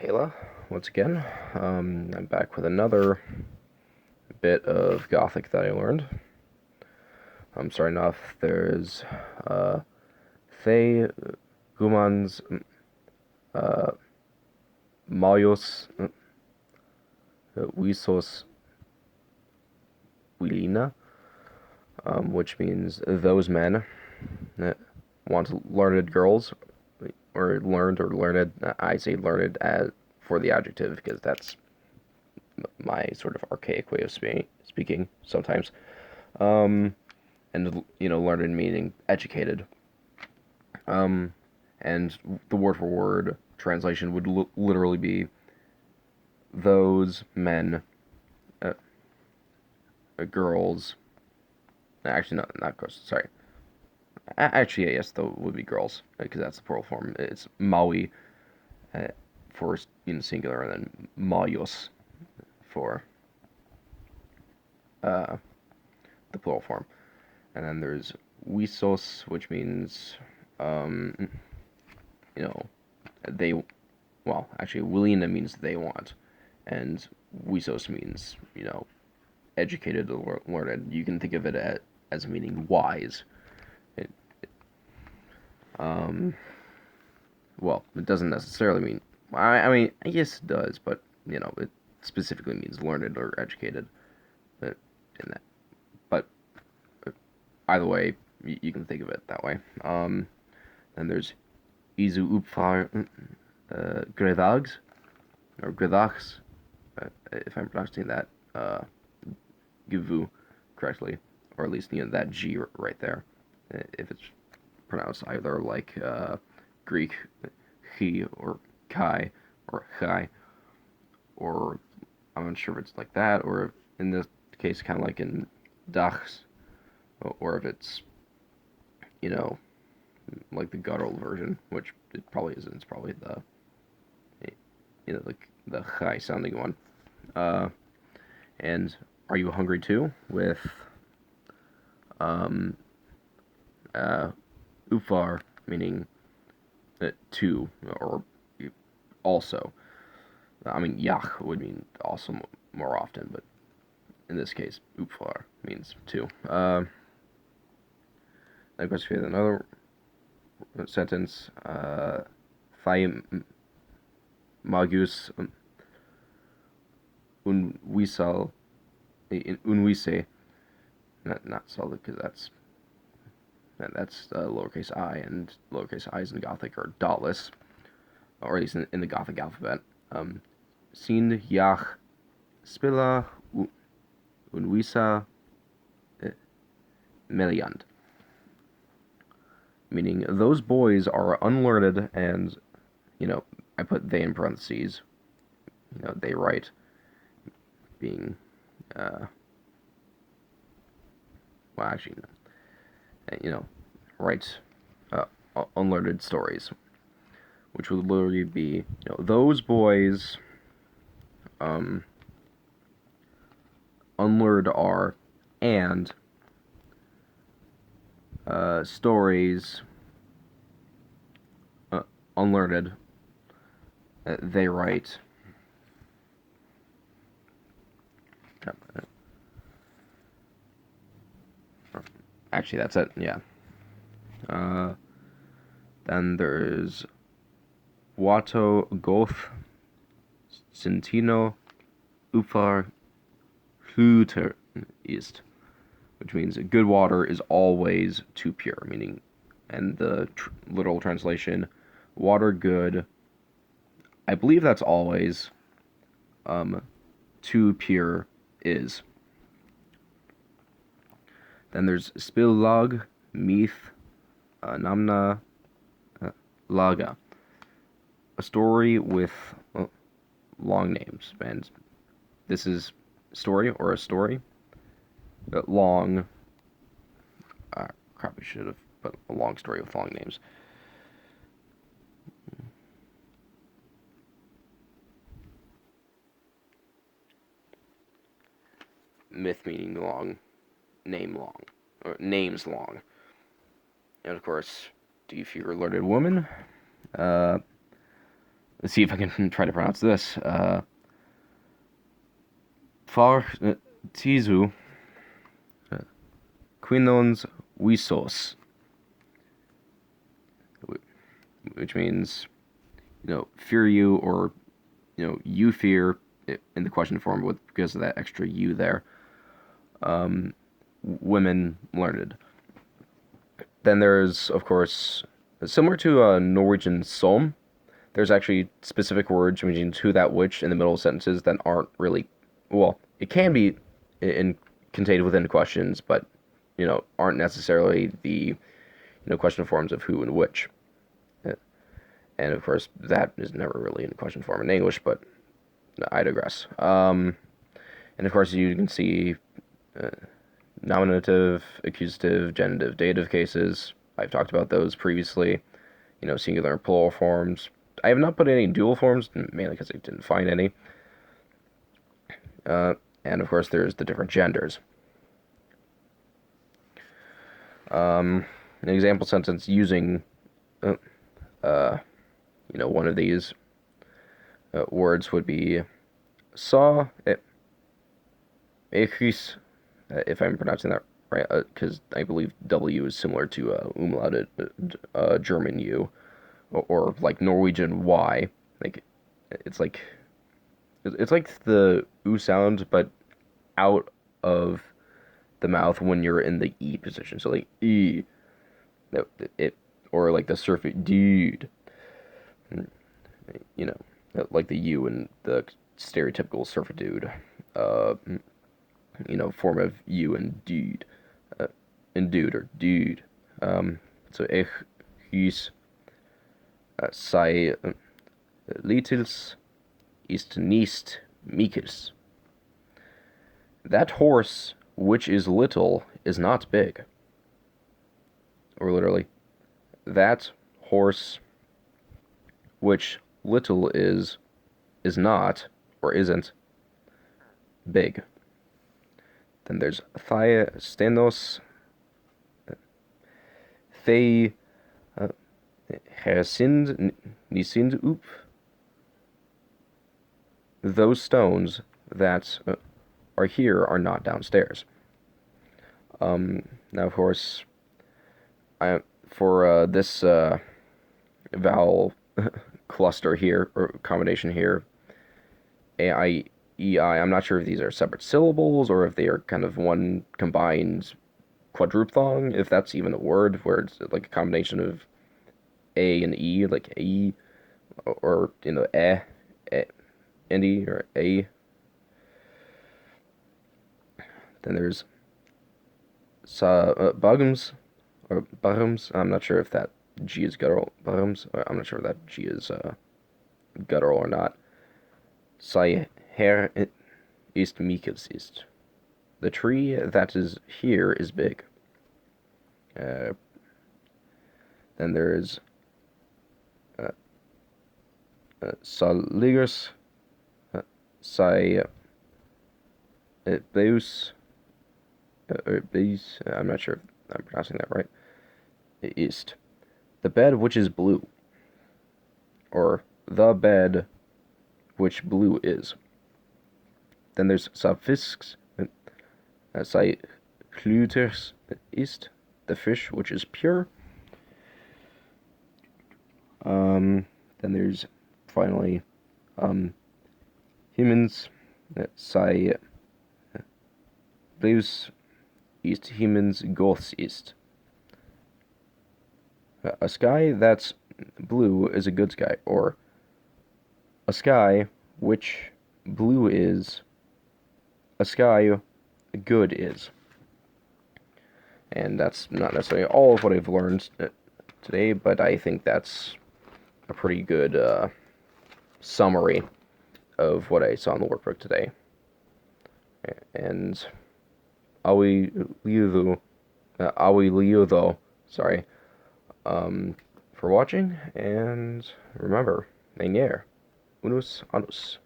Kayla, once again. I'm back with another bit of Gothic that I learned. I'm starting off, there's The Gumans uh, Maios Wisos Wilina, which means those men that want learned girls, or learned. I say learned as for the adjective because that's my sort of archaic way of speaking sometimes. Um, and learned meaning educated. Um, and the word for word translation would literally be those men, uh, girls. Actually, not girls. Sorry. Actually, yes, though would be girls because that's the plural form. It's Maui uh, for singular, and then Maios for uh, the plural form. And then there's Wisos, which means um, you know they. Well, actually, Wilina means they want, and Wisos means educated or learned. You can think of it as meaning wise. It, um, well, it doesn't necessarily mean. I mean, I guess it does, but it specifically means learned or educated. But in that, but either way, you can think of it that way. Then there's Izu Upfar Gredags or Gredags, if I'm pronouncing that Givu correctly, or at least that G right there, if it's pronounced either like Greek chi or kai or chai, or I'm not sure if it's like that, or in this case, kind of like in dachs, or if it's you know like the guttural version, which it probably isn't. It's probably the the chai sounding one. Uh, and are you hungry too? With um, ufar meaning to or also. I mean, yach would mean also more often, but in this case, ufar means to. Of course, we have another sentence. Thai magus unwisal unwise. Not solid because that's lowercase I, and lowercase i's in Gothic are dotless, or at least in the Gothic alphabet. Sin yach spilla unwisa meliant, meaning those boys are unlearned, and I put they in parentheses. They write being well, actually, write unlearned stories, which would literally be those boys um, unlearned are, and stories unlearned they write. Actually, that's it. Yeah. Uh, then there's Wato Goth Centino Ufar Hluter East, which means good water is always too pure, meaning, and the literal translation, water good, I believe that's always, too pure is. Then there's Spillag, Meath, Namna, Laga, a story with long names, and this is story or a story, but long. Crap, I should have put a long story with long names. Myth meaning long, name long, or names long. And of course, do you fear a learned woman? Uh, let's see if I can try to pronounce this. Far tizu quinons visos, which means, fear you, or, you fear, in the question form because of that extra you there. Women learned. Then there's, of course, similar to Norwegian som, there's actually specific words changing to that which in the middle of sentences that aren't really, well, it can be contained within questions, but, aren't necessarily the, question forms of who and which. And of course, that is never really in question form in English, but I digress. And of course, you can see nominative, accusative, genitive, dative cases. I've talked about those previously. Singular and plural forms. I have not put any dual forms, mainly because I didn't find any. And of course, there's the different genders. An example sentence using, one of these words would be saw echis, if I'm pronouncing that right, because I believe W is similar to umlauted German U, or like Norwegian Y. Like it's like the U sound, but out of the mouth when you're in the E position. So like E, it, or like the surf dude, like the U and the stereotypical surfer dude, form of U and dude, or dude. So ich hieß sei litels ist nicht mikels. That horse which is little is not big. Or literally, that horse which little is not, or isn't, big. Then there's thai stenos, thei hersind nisind up. Those stones that are here are not downstairs. Now, of course, for this vowel cluster here, or combination here, A-I, E-I, I'm not sure if these are separate syllables or if they are kind of one combined quadruphthong, if that's even a word, where it's like a combination of A and E, like E, or, and E, or A. Then there's Bugums, or Bugums. I'm not sure if that G is guttural. Bugums. I'm not sure if that G is guttural or not. Sei her ist mikels ist. The tree that is here is big. Then there's Saligus, sei Beus, or Beus. I'm not sure if I'm pronouncing that right. Ist. The bed which is blue. Or the bed which blue is. Then there's Sapfisks, sei Kluters ist, the fish which is pure. Then there's finally humans, sei Bleus ist humans Goths ist. A sky that's blue is a good sky, or a sky which blue is, a sky good is. And that's not necessarily all of what I've learned today, but I think that's a pretty good summary of what I saw in the workbook today. And awi liudo, sorry, for watching, and remember, Unus, Annus.